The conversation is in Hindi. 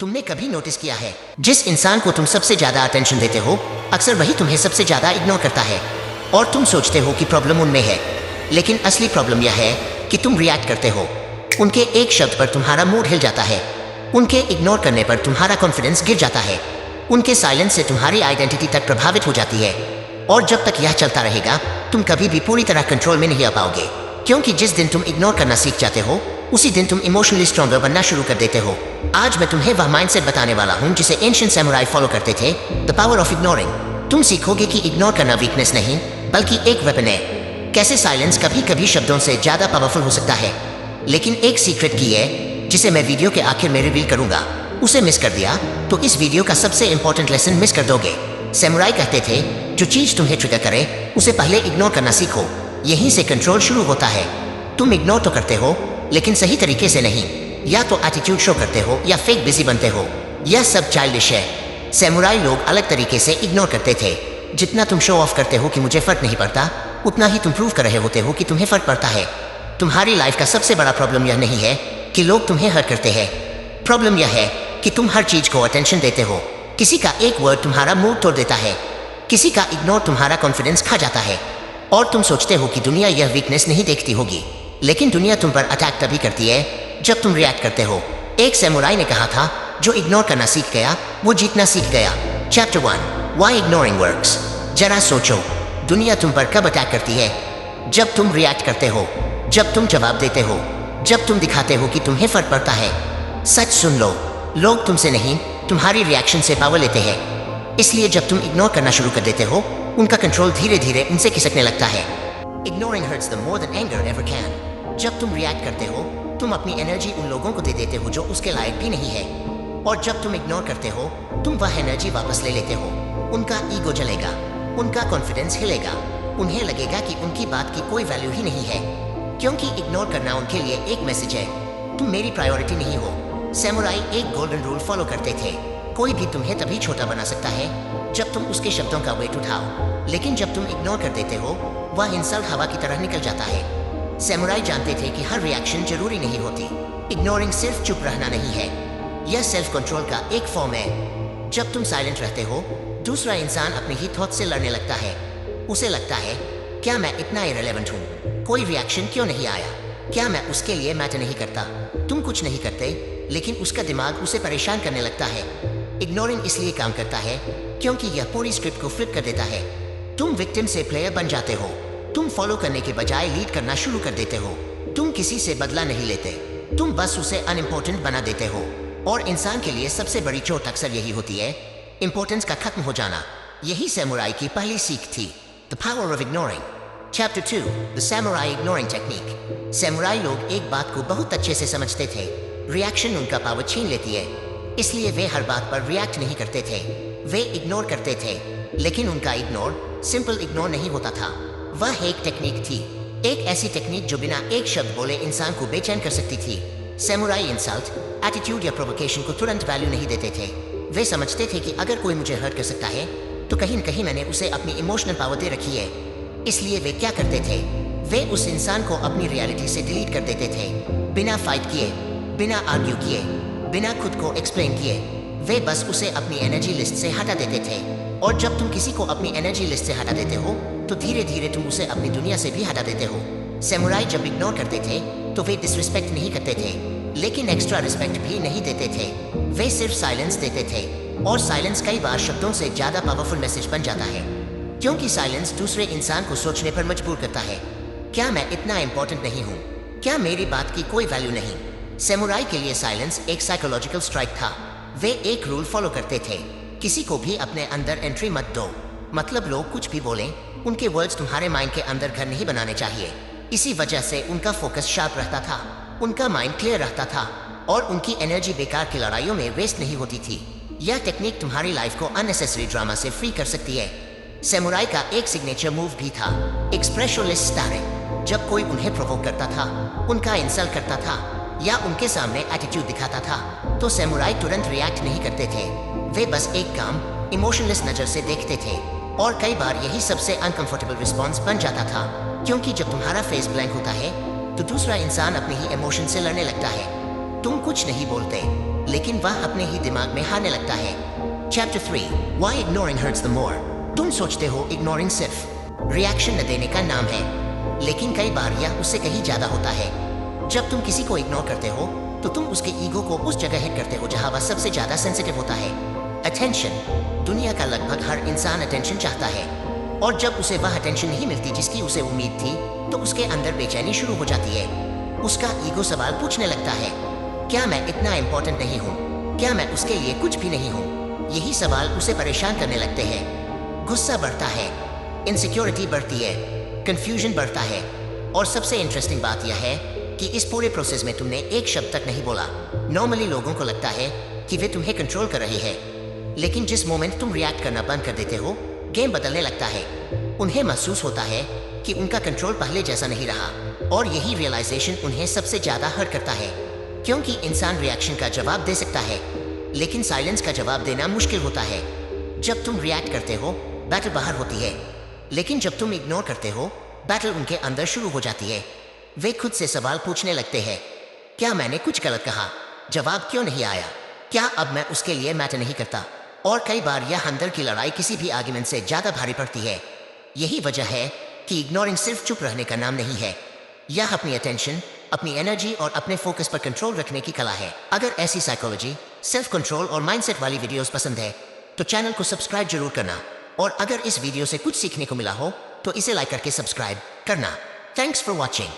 तुमने कभी नोटिस किया है जिस इंसान को तुम सबसे ज्यादा अटेंशन देते हो अक्सर वही तुम्हें सबसे ज्यादा इग्नोर करता है और तुम सोचते हो कि प्रॉब्लम उनमें है, लेकिन असली प्रॉब्लम यह है कि तुम रिएक्ट करते हो। उनके एक शब्द पर तुम्हारा मूड हिल जाता है, उनके इग्नोर करने पर तुम्हारा कॉन्फिडेंस गिर जाता है, उनके साइलेंस से तुम्हारी आइडेंटिटी तक प्रभावित हो जाती है। और जब तक यह चलता रहेगा तुम कभी भी पूरी तरह कंट्रोल में नहीं आ पाओगे, क्योंकि जिस दिन तुम इग्नोर करना सीख जाते हो उसी दिन तुम इमोशनली स्ट्रॉन्गर बनना शुरू कर देते हो। आज मैं तुम्हें वह माइंडसेट बताने वाला हूँ जिसे एंशिएंट सैमुराई फॉलो करते थे, द पावर ऑफ इग्नोरिंग। तुम सीखोगे कि इग्नोर करना वीकनेस नहीं बल्कि एक वेपन है। कैसे साइलेंस कभी कभी शब्दों से ज्यादा पावरफुल हो सकता है। लेकिन एक सीक्रेट की है जिसे मैं वीडियो के आखिर में रिवील करूंगा। उसे मिस कर दिया तो इस वीडियो का सबसे इंपॉर्टेंट लेसन मिस कर दोगे। सैमुराई कहते थे जो चीज तुम्हें ट्रिगर करे उसे पहले इग्नोर करना सीखो, यहीं से कंट्रोल शुरू होता है। तुम इग्नोर तो करते हो लेकिन सही तरीके से नहीं, या तो एटीट्यूड शो करते हो या फेक बिजी बनते हो। यह सब चाइल्डिश है। सैमुराई लोग अलग तरीके से इग्नोर करते थे। जितना तुम शो ऑफ करते हो कि मुझे फर्क नहीं पड़ता, उतना ही तुम प्रूव कर रहे होते हो कि तुम्हें फर्क पड़ता है। तुम्हारी लाइफ का सबसे बड़ा प्रॉब्लम यह नहीं है कि लोग तुम्हें हर्ट करते हैं, प्रॉब्लम यह है कि तुम हर चीज को अटेंशन देते हो। किसी का एक वर्ड तुम्हारा मूड तोड़ देता है, किसी का इग्नोर तुम्हारा कॉन्फिडेंस खा जाता है, और तुम सोचते हो कि दुनिया यह वीकनेस नहीं देखती होगी, लेकिन दुनिया तुम पर अटैक तभी करती है जब तुम रिएक्ट करते हो। एक सैमुराई ने कहा था जो इग्नोर करना सीख गया वो जीतना सीख गया। Chapter 1, why ignoring works. जरा सोचो, दुनिया तुम पर कब अटैक करती है? जब तुम रिएक्ट करते हो, जब तुम जवाब देते हो, जब तुम दिखाते हो कि तुम्हें फर्क पड़ता है। सच सुन लो, लोग तुमसे नहीं तुम्हारी रिएक्शन से पावर लेते हैं। इसलिए जब तुम इग्नोर करना शुरू कर देते हो उनका कंट्रोल धीरे धीरे उनसे खिसकने लगता है। Ignoring hurts them more than anger ever can. जब तुम रिएक्ट करते हो तुम अपनी एनर्जी उन लोगों को दे देते हो जो उसके लायक भी नहीं है, और जब तुम इग्नोर करते हो तुम वह एनर्जी वापस ले लेते हो। उनका ईगो जलेगा, उनका कॉन्फिडेंस हिलेगा, उन्हें लगेगा कि उनकी बात की कोई वैल्यू ही नहीं है, क्योंकि इग्नोर करना उनके लिए एक मैसेज है, तुम मेरी प्रायोरिटी नहीं हो। सैमुराई एक गोल्डन रूल फॉलो करते थे, कोई भी तुम्हें तभी छोटा बना सकता है जब तुम उसके शब्दों का वेट उठाओ, लेकिन जब तुम इग्नोर कर देते हो वह इंसल्ट हवा की तरह निकल जाता है। सैमुराई जानते थे कि हर रिएक्शन जरूरी नहीं होती। इग्नोरिंग सिर्फ चुप रहना नहीं है, यह सेल्फ कंट्रोल का एक फॉर्म है। जब तुम साइलेंट रहते हो दूसरा इंसान अपनी ही थॉट से लड़ने लगता है। उसे लगता है क्या मैं इतना इरेलेवेंट हूँ, कोई रिएक्शन क्यों नहीं आया, क्या मैं उसके लिए मैटर नहीं करता। तुम कुछ नहीं करते लेकिन उसका दिमाग उसे परेशान करने लगता है। इग्नोरिंग इसलिए काम करता है क्योंकि यह पूरी स्क्रिप्ट को फ्लिप कर देता है। तुम विक्टिम से प्लेयर बन जाते हो, तुम फॉलो करने के बजाय लीड करना शुरू कर देते हो। तुम किसी से बदला नहीं लेते, तुम बस उसे अनइम्पोर्टेंट बना देते हो। और इंसान के लिए सबसे बड़ी चोट अक्सर यही होती है, इंपॉर्टेंस का खत्म हो जाना। यही सैमुराई की पहली सीख थी, the power of ignoring. Chapter 2, the samurai ignoring technique. Samurai लोग एक बात को बहुत अच्छे से समझते थे, रिएक्शन उनका पावर छीन लेती है, इसलिए वे हर बात पर रिएक्ट नहीं करते थे, वे इग्नोर करते थे। लेकिन उनका इग्नोर सिंपल इग्नोर नहीं होता था, वह एक टेक्निक थी, एक ऐसी टेक्निक जो बिना एक शब्द बोले इंसान को बेचैन कर सकती थी। सैमुराई इंसल्ट, एटीट्यूड या प्रोवोकेशन को तुरंत वैल्यू नहीं देते थे। वे समझते थे कि अगर कोई मुझे हर्ट कर सकता है तो कहीं न कहीं मैंने उसे अपनी इमोशनल पावर दे रखी है। इसलिए वे क्या करते थे, वे उस इंसान को अपनी रियलिटी से डिलीट कर देते थे, बिना फाइट किए, बिना आर्ग्यू किए, बिना खुद को एक्सप्लेन किए। वे बस उसे अपनी एनर्जी लिस्ट से हटा देते थे। और जब तुम किसी को अपनी एनर्जी लिस्ट से हटा देते हो तो धीरे धीरे तुम उसे अपनी दुनिया से भी हटा देते हो। सैमुराई जब इग्नोर करते थे तो वे डिसरिस्पेक्ट नहीं करते थे, लेकिन एक्स्ट्रा रिस्पेक्ट भी नहीं देते थे। वे सिर्फ साइलेंस देते थे, और साइलेंस कई बार शब्दों से ज्यादा पावरफुल मैसेज बन जाता है, क्योंकि साइलेंस दूसरे इंसान को सोचने पर मजबूर करता है, क्या मैं इतना इंपॉर्टेंट नहीं हूँ, क्या मेरी बात की कोई वैल्यू नहीं। सैमुराई के लिए साइलेंस एक साइकोलॉजिकल स्ट्राइक था। वे एक रूल फॉलो करते थे, किसी को भी अपने अंदर एंट्री मत दो। मतलब लोग कुछ भी बोलें, उनके वर्ड्स तुम्हारे माइंड के अंदर घर नहीं बनाने चाहिए। इसी वजह से उनका फोकस शार्प रहता था, उनका माइंड क्लियर रहता था, और उनकी एनर्जी बेकार की लड़ाइयों में वेस्ट नहीं होती थी। यह टेक्निक तुम्हारी लाइफ को अननेसेसरी ड्रामा से फ्री कर सकती है। सैमुराई का एक सिग्नेचर मूव भी था, एक्सप्रेशनलेस स्टारिंग। जब कोई उन्हें प्रोवोक करता था, उनका इंसल्ट करता था या उनके सामने एटीट्यूड दिखाता था तो सैमुराई तुरंत रिएक्ट नहीं करते थे। वे बस एक काम इमोशनलेस नजर से देखते थे, और कई बार यही सबसे अनकंफर्टेबल रिस्पॉन्स बन जाता था, क्योंकि जब तुम्हारा फेस ब्लैंक होता है तो दूसरा इंसान अपनी ही इमोशन से लड़ने लगता है। तुम कुछ नहीं बोलते, लेकिन वह अपने ही दिमाग में हारने लगता है। Chapter 3 Why ignoring hurts the more। तुम सोचते हो इग्नोरिंग सिर्फ रिएक्शन न देने का नाम है, लेकिन कई बार यह उससे कहीं ज्यादा होता है। जब तुम किसी को इग्नोर करते हो तो तुम उसके ईगो को उस जगह हिट करते हो जहां वह सबसे ज्यादा सेंसिटिव होता है। अटेंशन। दुनिया का लगभग हर इंसान अटेंशन चाहता है, और जब उसे वह अटेंशन नहीं मिलती जिसकी उसे उम्मीद थी तो उसके अंदर बेचैनी शुरू हो जाती है। उसका ईगो सवाल पूछने लगता है, क्या मैं इतना इम्पोर्टेंट नहीं हूँ? क्या मैं उसके लिए कुछ भी नहीं हूँ? यही सवाल उसे परेशान करने लगते हैं। गुस्सा बढ़ता है, इनसिक्योरिटी बढ़ती है, कंफ्यूजन बढ़ता है, और सबसे इंटरेस्टिंग बात यह है कि इस पूरे प्रोसेस में तुमने एक शब्द तक नहीं बोला। नॉर्मली लोगों को लगता है कि वे तुम्हें कंट्रोल कर रहे हैं, लेकिन जिस मोमेंट तुम रिएक्ट करना बंद कर देते हो गेम बदलने लगता है। उन्हें महसूस होता है कि उनका कंट्रोल पहले जैसा नहीं रहा, और यही रियलाइजेशन उन्हें सबसे ज्यादा हर्ट करता है, क्योंकि इंसान रिएक्शन का जवाब दे सकता है, लेकिन साइलेंस का जवाब देना मुश्किल होता है। जब तुम रिएक्ट करते हो बैटल बाहर होती है, लेकिन जब तुम इग्नोर करते हो बैटल उनके अंदर शुरू हो जाती है। वे खुद से सवाल पूछने लगते हैं, क्या मैंने कुछ गलत कहा? जवाब क्यों नहीं आया? क्या अब मैं उसके लिए मैटर नहीं करता? और कई बार यह अंदर की लड़ाई किसी भी आर्गुमेंट से ज्यादा भारी पड़ती है। यही वजह है कि इग्नोरिंग सिर्फ चुप रहने का नाम नहीं है, यह अपनी अटेंशन, अपनी एनर्जी और अपने फोकस पर कंट्रोल रखने की कला है। अगर ऐसी साइकोलॉजी, सेल्फ कंट्रोल और माइंडसेट वाली वीडियोस पसंद है तो चैनल को सब्सक्राइब जरूर करना, और अगर इस वीडियो से कुछ सीखने को मिला हो तो इसे लाइक करके सब्सक्राइब करना। Thanks for watching.